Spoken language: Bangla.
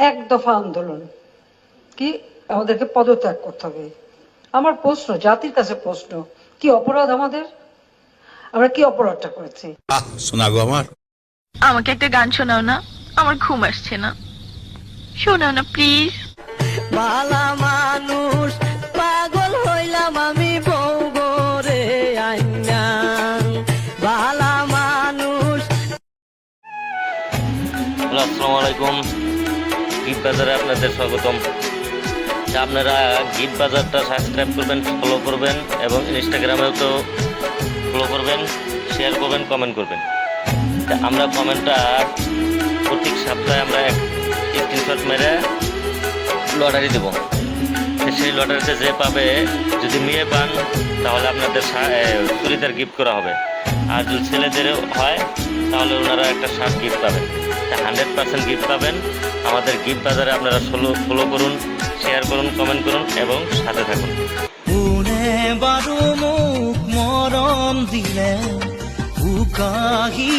এক দফা আন্দোলন কি আমাদেরকে পদত্যাগ করতে হবে। আমার প্রশ্ন, জাতির কাছে প্রশ্ন, কি অপরাধ আমাদের? আমরা কি অপরাধটা করেছি? শোনা গো আমার, আমাকে একটা গান শোনাও না, আমার ঘুম আসছে না। শোনাও না প্লিজ। বালা মানুষ পাগল হইলাম আমি বউ গরে আইনা বালা মানুষ। আসসালামু আলাইকুম, গিফট বাজারে আপনাদের স্বাগতম। আপনারা গিফট বাজারটা সাবস্ক্রাইব করবেন, ফলো করবেন এবং ইনস্টাগ্রামেও তো ফলো করবেন, শেয়ার করবেন, কমেন্ট করবেন। আমরা কমেন্টটা প্রত্যেক সপ্তাহে আমরা স্ক্রিনশট মেরে লটারি দেবো। সেই লটারিতে যে পাবে, যদি মেয়ে পান তাহলে আপনাদের চুড়িদার গিফট করা হবে, আর যদি ছেলেদের হয় তাহলে ওনারা একটা শার্ট গিফট পাবেন। 100% গিফট পাবেন। আমাদের গিফট বাজারে আপনারা ফলো করুন, শেয়ার করুন, কমেন্ট করুন এবং সাথে থাকুন। উনে বারু মুখ মরম দিলে উকাহি